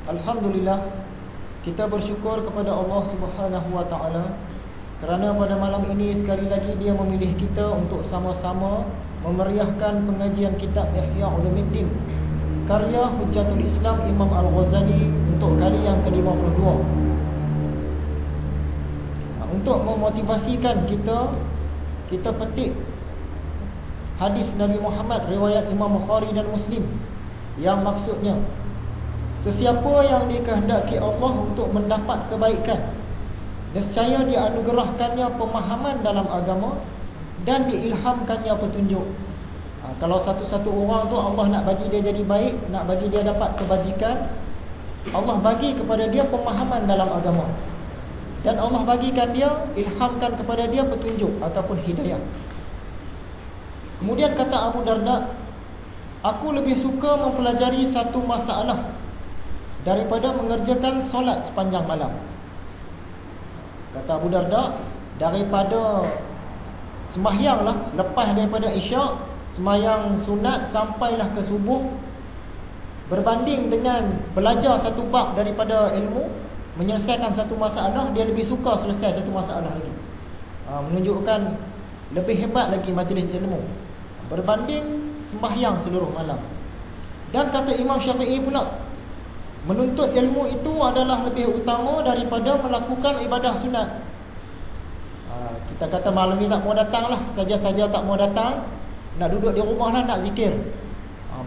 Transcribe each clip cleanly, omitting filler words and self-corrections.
Alhamdulillah, kita bersyukur kepada Allah Subhanahu wa taala kerana pada malam ini sekali lagi Dia memilih kita untuk sama-sama memeriahkan pengajian kitab Ihya Ulumuddin karya Hujjatul Islam Imam Al-Ghazali untuk kali yang ke-52. Untuk memotivasikan kita petik hadis Nabi Muhammad riwayat Imam Bukhari dan Muslim yang maksudnya sesiapa yang dikehendaki Allah untuk mendapat kebaikan, nescaya dianugerahkannya pemahaman dalam agama dan diilhamkannya petunjuk. Kalau satu-satu orang tu Allah nak bagi dia jadi baik, nak bagi dia dapat kebajikan, Allah bagi kepada dia pemahaman dalam agama, dan Allah bagikan dia, ilhamkan kepada dia petunjuk ataupun hidayah. Kemudian kata Abu Darda, aku lebih suka mempelajari satu masalah daripada mengerjakan solat sepanjang malam. Kata Abu Darda, daripada sembahyang lah, lepas daripada isyak, sembahyang sunat sampailah ke subuh, berbanding dengan belajar satu bab daripada ilmu, menyelesaikan satu masalah, dia lebih suka selesai satu masalah lagi. Menunjukkan lebih hebat lagi majlis ilmu berbanding sembahyang seluruh malam. Dan kata Imam Syafi'i pula, menuntut ilmu itu adalah lebih utama daripada melakukan ibadah sunat. Kita kata malam ni tak mau datang lah, saja-saja tak mau datang, nak duduk di rumah lah, nak zikir.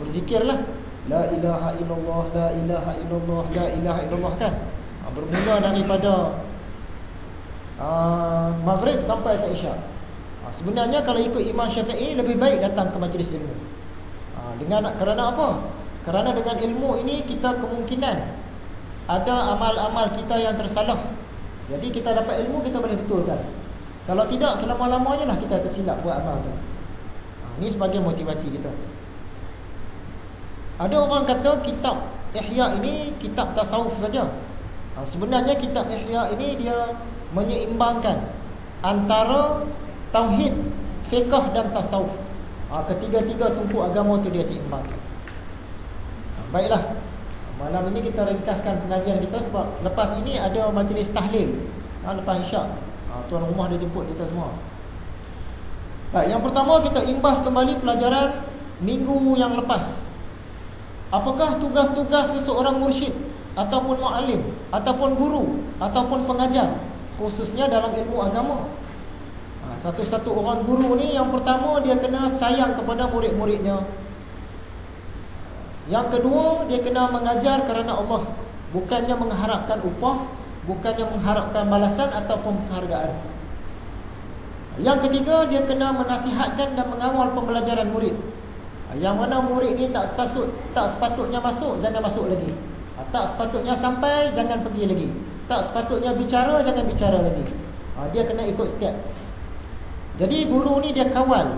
Berzikirlah, la ilaha illallah, la ilaha illallah, la ilaha illallah kan. Bermula daripada maghrib sampai ke isyak. Sebenarnya kalau ikut Imam Syafi'i, lebih baik datang ke majlis ilmu. Kerana apa? Kerana dengan ilmu ini kita kemungkinan ada amal-amal kita yang tersalah. Jadi kita dapat ilmu, kita boleh betulkan. Kalau tidak, selama-lamanya lah kita tersilap buat amal tu. Ini sebagai motivasi kita. Ada orang kata kitab Ihya ini kitab tasawuf saja. Sebenarnya kitab Ihya ini dia menyeimbangkan antara tauhid, fiqh dan tasawuf. Ketiga-tiga tumpu agama tu dia seimbangkan. Baiklah, malam ini kita ringkaskan pengajian kita sebab lepas ini ada majlis tahlil lepas isyak. Tuan rumah dia jemput kita semua. Baik, yang pertama kita imbas kembali pelajaran minggu yang lepas. Apakah tugas-tugas seseorang mursyid ataupun muallim ataupun guru ataupun pengajar, khususnya dalam ilmu agama? Satu-satu orang guru ni, yang pertama dia kena sayang kepada murid-muridnya. Yang kedua, dia kena mengajar kerana Allah, bukannya mengharapkan upah, bukannya mengharapkan balasan ataupun penghargaan. Yang ketiga, dia kena menasihatkan dan mengawal pembelajaran murid. Yang mana murid ni tak sepatutnya masuk, jangan masuk lagi. Tak sepatutnya sampai, jangan pergi lagi. Tak sepatutnya bicara, jangan bicara lagi. Dia kena ikut step. Jadi guru ni dia kawal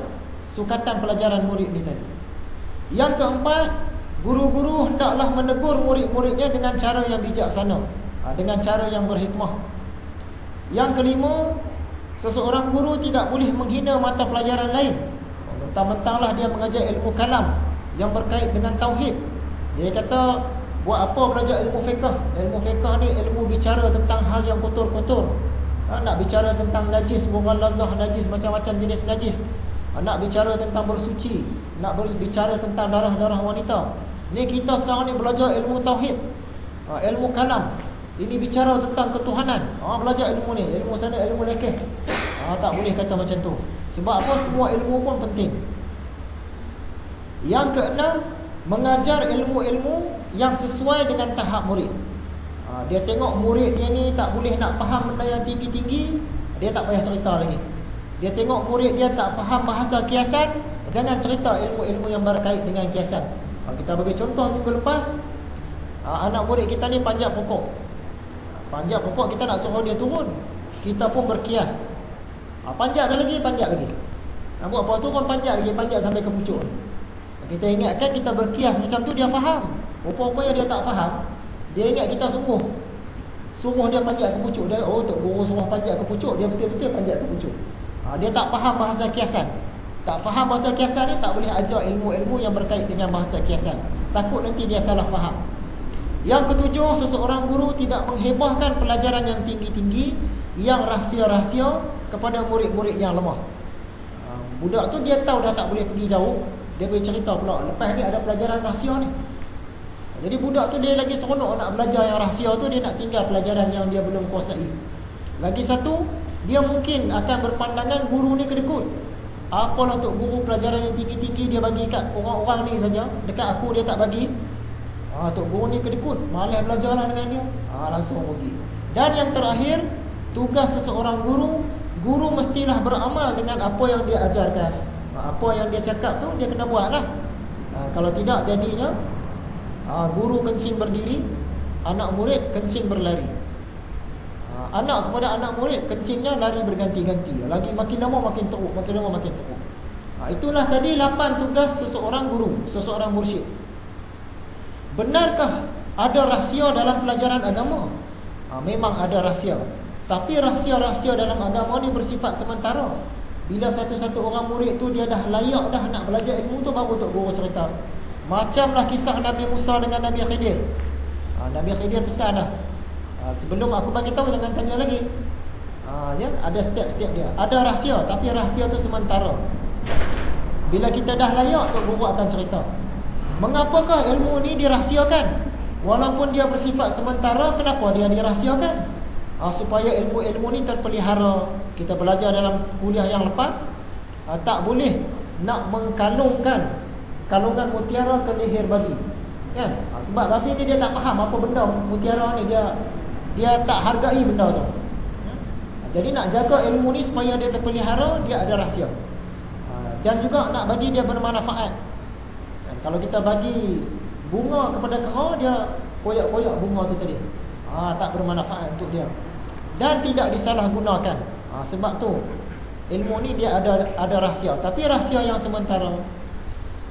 sukatan pelajaran murid ni tadi. Yang keempat, guru-guru hendaklah menegur murid-muridnya dengan cara yang bijaksana, dengan cara yang berhikmah. Yang kelima, seseorang guru tidak boleh menghina mata pelajaran lain. Mentang-mentanglah dia mengajar ilmu kalam yang berkait dengan tauhid, dia kata, buat apa belajar ilmu fiqh? Ilmu fiqh ni ilmu bicara tentang hal yang kotor-kotor. Nak bicara tentang najis, mughalazah najis, macam-macam jenis najis. Nak bicara tentang bersuci, nak bicara tentang darah-darah wanita. Ni kita sekarang ni belajar ilmu tauhid, ilmu kalam. Ini bicara tentang ketuhanan. Belajar ilmu ni, ilmu sana, ilmu lekeh. Tak boleh kata macam tu. Sebab apa? Semua ilmu pun penting. Yang keenam, mengajar ilmu-ilmu yang sesuai dengan tahap murid. Dia tengok murid dia ni tak boleh nak faham benda yang tinggi-tinggi, dia tak payah cerita lagi. Dia tengok murid dia tak faham bahasa kiasan, jangan cerita ilmu-ilmu yang berkait dengan kiasan. Kita bagi contoh minggu lepas, anak murid kita ni panjat pokok. Panjat pokok, kita nak suruh dia turun, kita pun berkias. Panjat lagi. Buat apa turun, panjat lagi, panjat sampai ke pucuk. Kita ingatkan kita berkias macam tu dia faham. Rupa-rupanya dia tak faham. Dia ingat kita suruh dia panjat ke pucuk. Dia, tok guru suruh panjat ke pucuk, dia betul-betul panjat ke pucuk. Dia tak faham bahasa kiasan. Tak faham bahasa kiasan ni tak boleh ajar ilmu-ilmu yang berkait dengan bahasa kiasan. Takut nanti dia salah faham. Yang ketujuh, seseorang guru tidak menghebahkan pelajaran yang tinggi-tinggi, yang rahsia-rahsia kepada murid-murid yang lemah. Budak tu dia tahu dah tak boleh pergi jauh, dia boleh cerita pula, lepas ni ada pelajaran rahsia ni. Jadi budak tu dia lagi seronok nak belajar yang rahsia tu, dia nak tinggal pelajaran yang dia belum kuasai. Lagi satu, dia mungkin akan berpandangan guru ni kedekut. Apalah tok guru pelajaran yang tinggi-tinggi dia bagi kat orang-orang ni saja, dekat aku dia tak bagi. Tok guru ni kedekut, malas belajarlah dengan dia. Langsung pergi. Dan yang terakhir, tugas seseorang guru, guru mestilah beramal dengan apa yang dia ajarkan. Apa yang dia cakap tu dia kena buatlah. Kalau tidak jadinya guru kencing berdiri, anak murid kencing berlari. Anak kepada anak murid kencingnya lari berganti-ganti. Lagi makin lama makin teruk, makin lama makin teruk. Itulah tadi 8 tugas seseorang guru, seseorang mursyid. Benarkah ada rahsia dalam pelajaran agama? Memang ada rahsia. Tapi rahsia-rahsia dalam agama ni bersifat sementara. Bila satu-satu orang murid tu dia dah layak dah nak belajar ilmu tu, baru tok guru cerita. Macamlah kisah Nabi Musa dengan Nabi Khidir. Nabi Khidir pesan dah, sebelum aku bagi tahu jangan tanya lagi. Ya, ada step-step dia. Ada rahsia, tapi rahsia tu sementara. Bila kita dah layak, tok guru akan cerita. Mengapakah ilmu ni dirahsiakan? Walaupun dia bersifat sementara, kenapa dia dirahsiakan? Supaya ilmu-ilmu ni terpelihara. Kita belajar dalam kuliah yang lepas, tak boleh nak mengkalungkan kalungan mutiara ke leher babi, kan? Sebab babi ni dia tak faham apa benda mutiara ni, dia tak hargai benda tu. Jadi nak jaga ilmu ni supaya dia terpelihara, dia ada rahsia. Dan juga nak bagi dia bermanfaat. Kalau kita bagi bunga kepada kera, dia koyak-koyak bunga tu tadi, tak bermanfaat untuk dia. Dan tidak disalahgunakan. Sebab tu ilmu ni dia ada rahsia, tapi rahsia yang sementara.